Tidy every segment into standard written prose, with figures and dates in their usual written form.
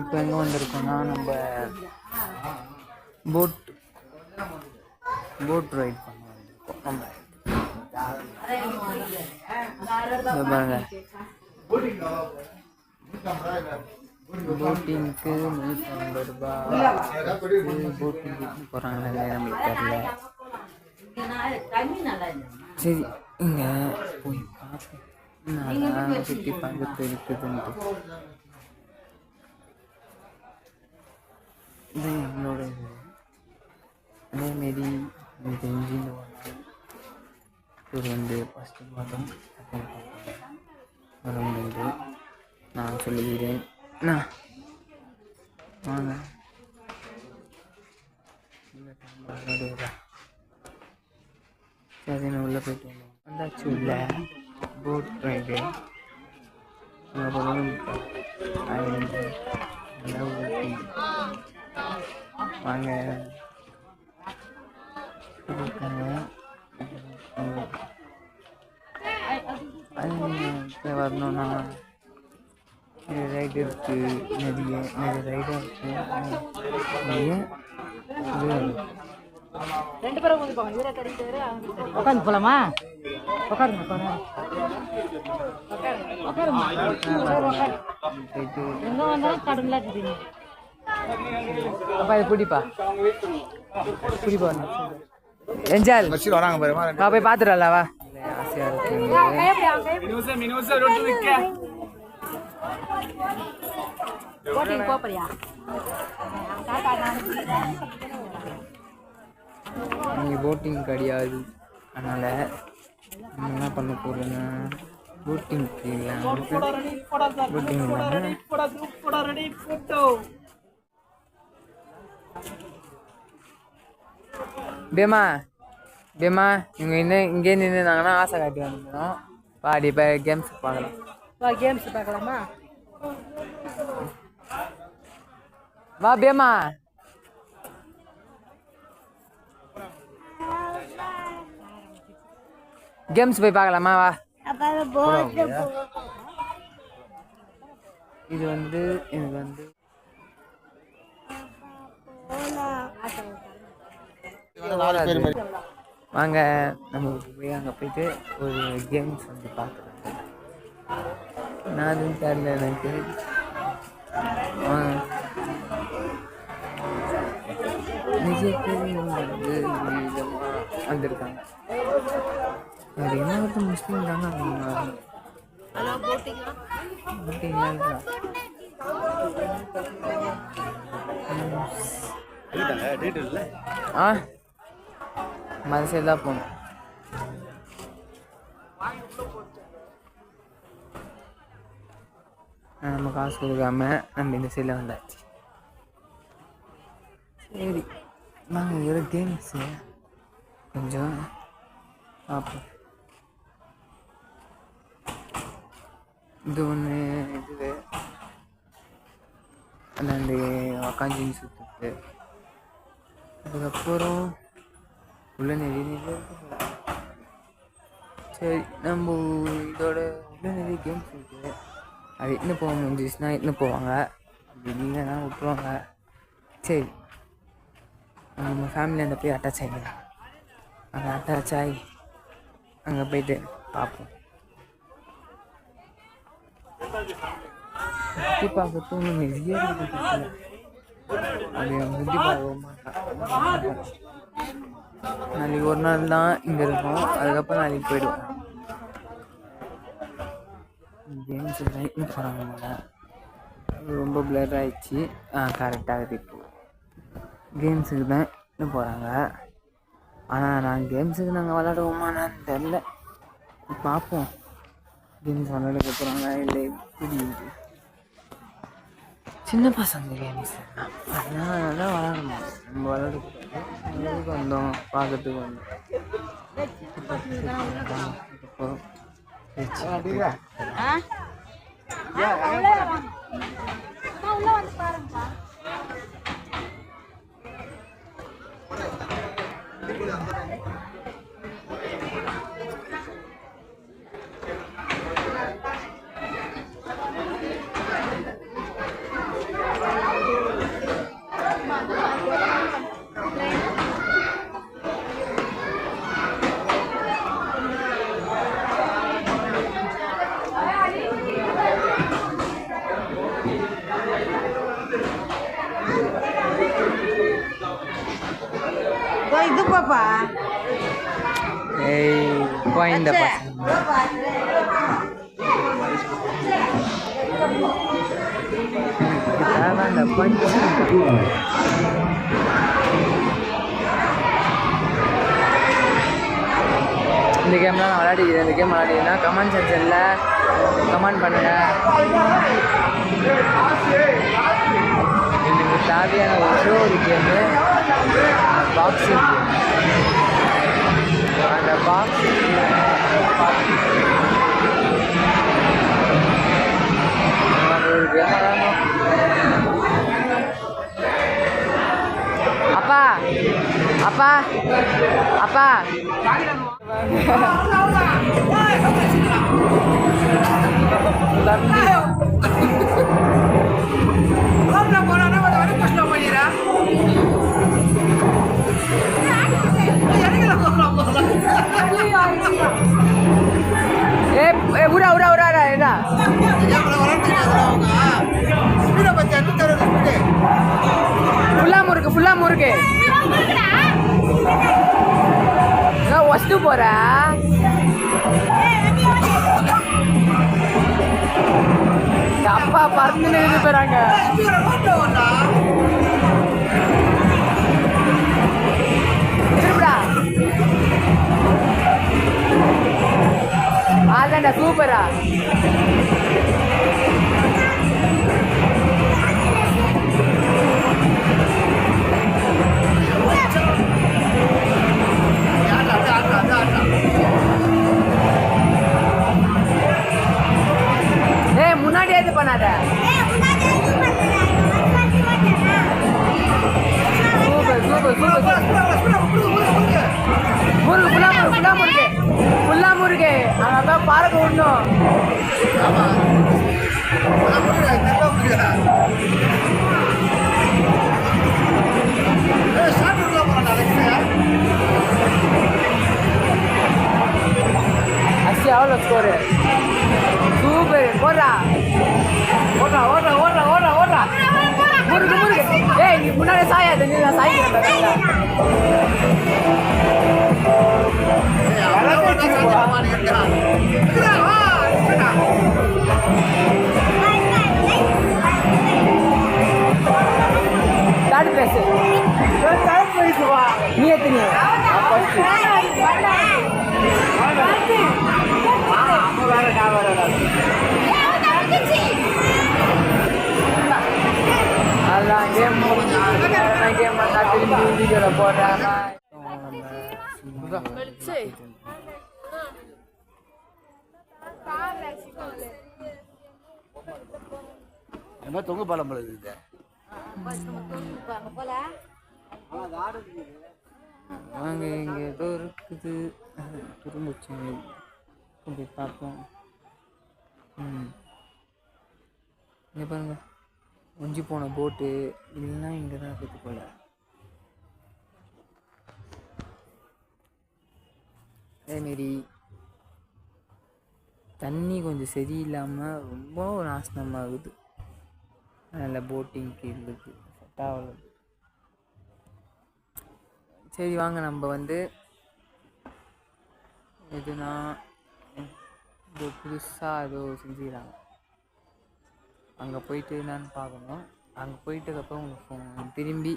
இப்போ எங்கே வந்திருக்கோம்னா நம்ம போட் ரைட் பண்ண வந்திருக்கோம். நம்ம பாருங்க, போட்டிங்க்கு 150 ரூபாய் போட்டிங்கு போகிறாங்களா இல்லையா நம்மளுக்கு தெரியல. சரி, இங்கே போய் பார்ப்போம் நல்லா சுற்றி பார்த்துட்டு இருக்குதுன்ட்டு. இது என்னோட இது. அதேமாரி எனக்கு தெரிஞ்சு இந்த ஒரு வந்து ஃபஸ்ட்டு பார்த்தோம், செகண்ட் பார்த்தோம், இது நான் சொல்லிக்கிறேன். வாங்க சரி, நான் உள்ளே போயிட்டு வந்தாச்சு. உள்ள போட் ரைடு வாங்க வரணும்னா ரைடு இருக்கு, நிறைய ரைடாக இருக்கு. ரெண்டு பேரும் உட்காந்து போலாமா? உட்காருங்க எங்க வந்தாலும் கடன்ல இருக்குது. அப்பா இது பிடிப்பா எஞ்சால் போய் பார்த்துடலாவா? ஆசையா இருக்கு. நீங்கள் போட்டிங் கிடையாது, அதனால் நம்ம என்ன பண்ண போகிறோன்னா போட்டிங்க்கு பேமா இவங்க இங்கே நின்றுனாங்கன்னா ஆசை காட்டி வந்துடும். பாடி இப்போ கேம்ஸ் பார்க்கலாம். கேம்ஸ் பார்க்கலாமா? வா பேமா. கேம்ஸ் போய் பார்க்கலாமா? வா. இது வந்து எனக்கு வந்து வாங்க நம்ம போய் அங்கே போயிட்டு ஒரு கேம்ஸ் வந்து பார்க்கலாம். நான் அதுவும் தெரியல எனக்கு. வந்திருக்காங்க. அது என்ன ஒருத்தர் முஸ்லீம் தாங்க. மத சைடு தான் போகணும். நம்ம காசு கொடுக்காம நம்ம இந்த சைடில் வந்தாச்சு. சரி நாங்கள் ஒரு கேம்ஸு கொஞ்சம் பார்ப்போம். இது ஒன்று இது அந்த உக்காஞ்சி சுற்றுறது. அதுக்கப்புறம் உள்ள நிறைய சரி நம்ம இதோட உள்ள நிறைய கேம்ஸ் இருக்குது. அது இட்டுன்னு போக முடிஞ்சிச்சுன்னா இட்டுன்னு போவாங்க, அப்படி இல்லைன்னா விட்டுருவாங்க. சரி நம்ம ஃபேமிலி அந்த போய் அட்டாச் ஆகிக்கலாம். அங்கே அட்டாச் ஆகி அங்கே போயிட்டு பார்ப்போம். சுற்றி பார்க்கறதுக்கு ஒன்று நிறைய இருக்குது. அது சுற்றி பார்க்க மாட்டேன். நாளைக்கு ஒரு நாள் தான் இங்கே இருக்கும், அதுக்கப்புறம் நாளைக்கு போயிடுவோம். கேம்ஸ் ரைட்னு போகிறாங்க. ரொம்ப பிளர் ஆகிடுச்சு. கரெக்டாகுது. இப்போ கேம்ஸுக்கு தான் இன்னும் போகிறாங்க. ஆனால் நாங்கள் கேம்ஸுக்கு நாங்கள் விளாடுவோமான்னு தெரில. பார்ப்போம் கேம்ஸ் விளாட போகிறாங்க இல்லை புரியுது. சின்ன பசங்க கேம்ஸ் அதனால தான் விளாடணும். நம்ம விளாடக்கூடாது. வந்தோம் பார்க்கறதுக்கு வந்தோம். இது பாப்பா ஏய் குழந்த பசங்க அந்த பஞ்சு இந்த கேம்லாம் நான் விளையாடிக்கிறேன். இந்த கேம் விளையாடிக்கிறேன்னா கமெண்ட் செக்ஷனில் கமெண்ட் பண்ணுங்கள். எனக்கு தேவையான ஒரு கேமு பாக்ஸிங் கேம். அந்த பாக்ஸிங் ஒரு கேம் விளையாடணும். அப்பா அப்பா அப்பா உரா உரா உரா என்ன ஃபுல்லா முறுக்கு வஸ்து போற அப்பா பறந்து நின்று போறாங்க. அதான்டா சூப்பரா. முன்னாடியே இது பண்ணாத. சூப்பர் சூப்பர் சூப்பர் முருகு ஃபுல்லா முருகு அதான் பாருங்க ஒன்றும் அசி அவ்வளோ ஸ்கோரு. சூப்பர் போடுறா ஓடுறா ஓடுறா ஓடுறா ஓடுறா ஓடுறா முருகு முருகு. ஏய் நீ முன்னாடி சாயாது, நீ நான் சாய்க்கிறேன். நீ எத்தனை அதான் கேம் கேம் திரும்பி வீடியோவில் போடுறாங்க. என்ன தொங்கு பாலம் இருக்குது வாங்க இங்கே ஏதோ இருக்குது திரும்பிச்சு போய் பார்ப்போம். இங்கே பாருங்க ஒஞ்சி போன போட்டு இல்லைன்னா இங்கே தான் இருக்குது போல. அதேமாரி தண்ணி கொஞ்சம் சரியில்லாமல் ரொம்ப நாசனமாகுது. அதில் போட்டிங்க்கு இருக்குது செட் ஆகல. சரி வாங்க நம்ம வந்து எதுனா இது புதுசாக ஏதோ செஞ்சுக்கிறாங்க, அங்கே போயிட்டு என்னான்னு பார்க்கணும். அங்கே போயிட்டதுக்கப்புறம் உங்களுக்கு திரும்பி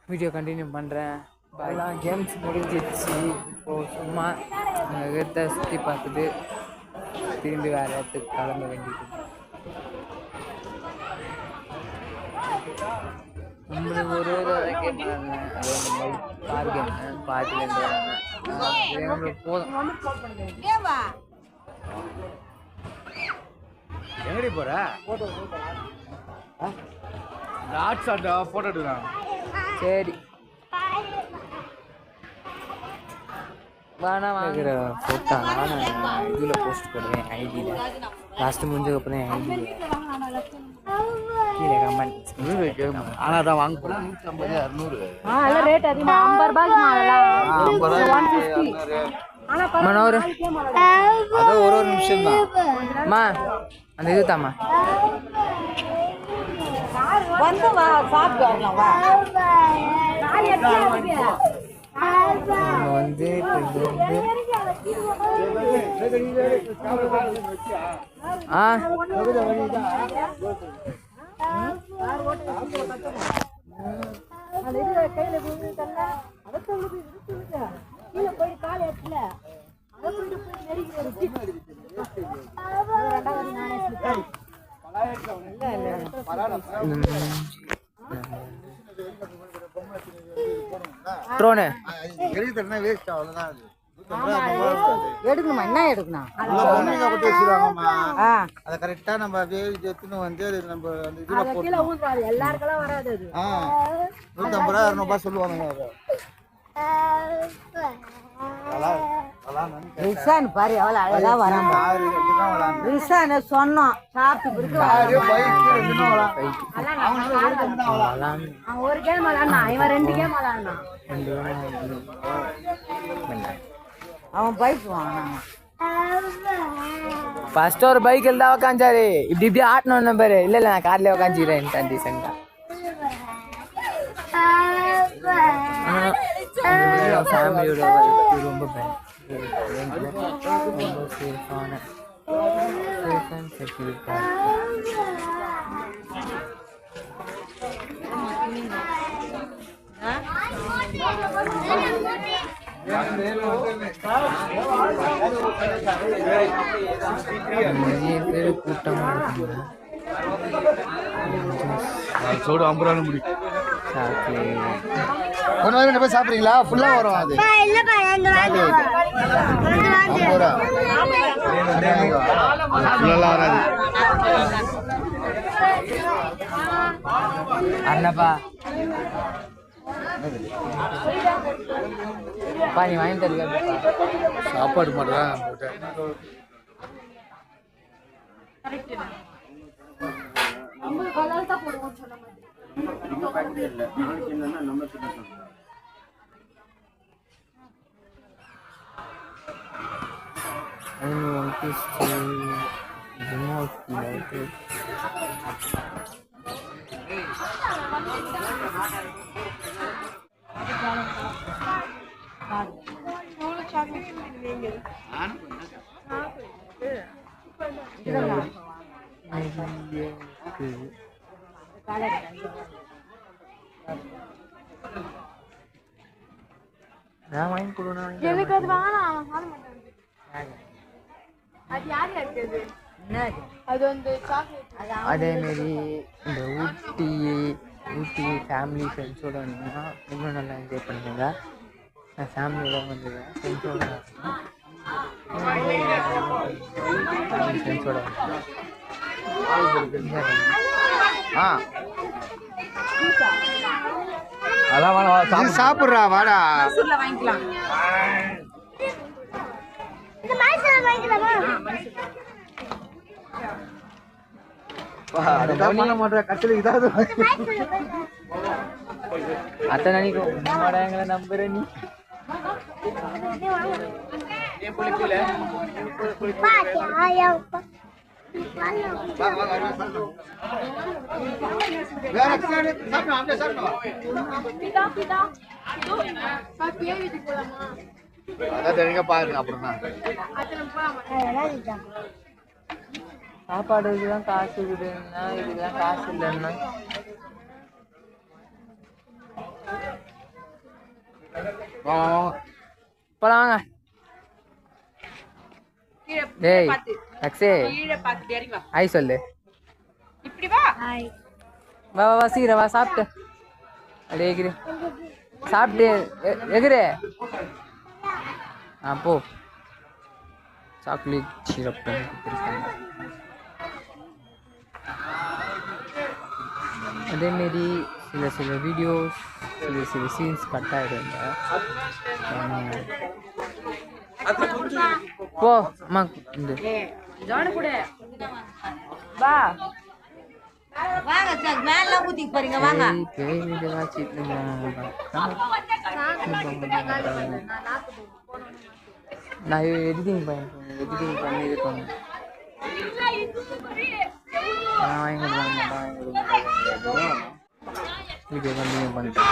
வீடியோ கண்டினியூ பண்ணுறேன். எல்லாம் கேம்ஸ் முடிஞ்சிடுச்சு. இப்போது சும்மா இடத்த சுற்றி பார்த்துட்டு திரும்பி வேறு இடத்துக்கு கிளம்ப வேண்டியது. நம்மளுக்கு ஒரு கேம் அது வந்து கார் கேம் பார்த்துலேருந்து வராங்க. நம்மளுக்கு போதும். எங்கடி போற லாட் ஷாட்டா போட்டோ எடுக்கலாம். சரி வேணா வாங்குற ஃபோட்டோ நான் இதில் போஸ்ட் பண்ணுவேன் ஐடியில். லாஸ்ட்டு முடிஞ்சதுக்கப்புறம் என் ஐடியில் கீழே கமெண்ட். ஆனால் தான் வாங்க போகிறேன் 150 200 எல்லாம் ரேட் அதிகமாக 50 ரூபாய்க்கு மனோர் அதான் ஒரு நிமிஷம் தான். அந்த இது தாம்மா வந்து வா சாப்பிட்டு வரலாம் வா நம்ம வந்து இப்போ இது வந்து ட்ரோனு எடுக்கணுமா என்ன எடுக்கணும் அதை கரெக்டா நம்ம அப்படியே எடுத்துன்னு வந்து அது நம்ம அந்த இதுல போட்டு எல்லாருக்கெல்லாம் வராது ₹150 ₹200 சொல்லுவாங்க ரிசான் பாரு எவ்வளவு அழகா வராங்க ரிசான் சொன்னோம் சாப்பிட்டு அவன் ஒரு கேம் விளாட்னா இவன் 2 கேம் விளாட்னா அவன் பைக் வாங்கினான் ஃபர்ஸ்ட் ஒரு பைக்கில் தான் உக்காஞ்சாரு இப்படி இப்படி ஆட்டணும் பாரு இல்லை இல்லை நான் கார்லேயே உக்காஞ்சிக்கிறேன் தண்டி சங்கா ஃபேமிலியோட ரொம்ப ரொம்ப சேஃபான சேஃப் அண்ட் செக்யூரிட்டாக நிறைய பேர் கூட்டமாக இருக்குங்க சோடு 50 ரூபா முடி சாக்லேட் ஒன்று வந்து போய் சாப்பிட்றீங்களா ஃபுல்லாக வரும் அது ஃபுல்லாக வராது அண்ணப்பா பா நீ வாங்கி தருவா சாப்பாடு மட்டும் நான் வாங்கி கொடுனா எனக்கு அது வேணாம் சாப்பிட மாட்டேன் அது யார் இருக்குது அது வந்து சாக்லேட் அதேமாரி இந்த ஊட்டி ஃபேமிலி ஃப்ரெண்ட்ஸோடு வந்தீங்கன்னா இன்னும் நல்லா என்ஜாய் பண்ணுங்க நான் ஃபேமிலியோட வந்துடுவேன் ஃப்ரெண்ட்ஸோடு ஃப்ரெண்ட்ஸோட அதான் வாடா சாப்பிட்றா வாடா வாங்கிக்கலாம் அத்தை நினைக்கும் உன்னோட எங்களை நம்புற நீ பாருங்க அப்புறம் சாப்பாடு இதுதான் காசு இருக்குதுன்னா இதுதான் காசு இல்லைன்னா போலாம் வாங்க டேய் லக்ஸே ஹாய் சொல்லு வா வா வா சீக்கிரம் வா சாப்பிட்டு அப்படியே எகிரு சாப்பிட்டு எகிரு போ சாக்லேட் சிரப் கொடுத்துருக்காங்க அதேமாரி சில வீடியோஸ் சில சீன்ஸ் கட் ஆகிடுங்க போ அம்மா இந்த வா வாங்க சார் மேல ஊத்தி போறீங்க வாங்க நான் எடிட்டிங் பண்ணி இது பண்ணேன் வாங்கி கொடுக்க மாட்டேன் வாங்கி கொடுக்க மாட்டேன். இதுக்கு கண்டினியூ பண்ணிட்டேன்.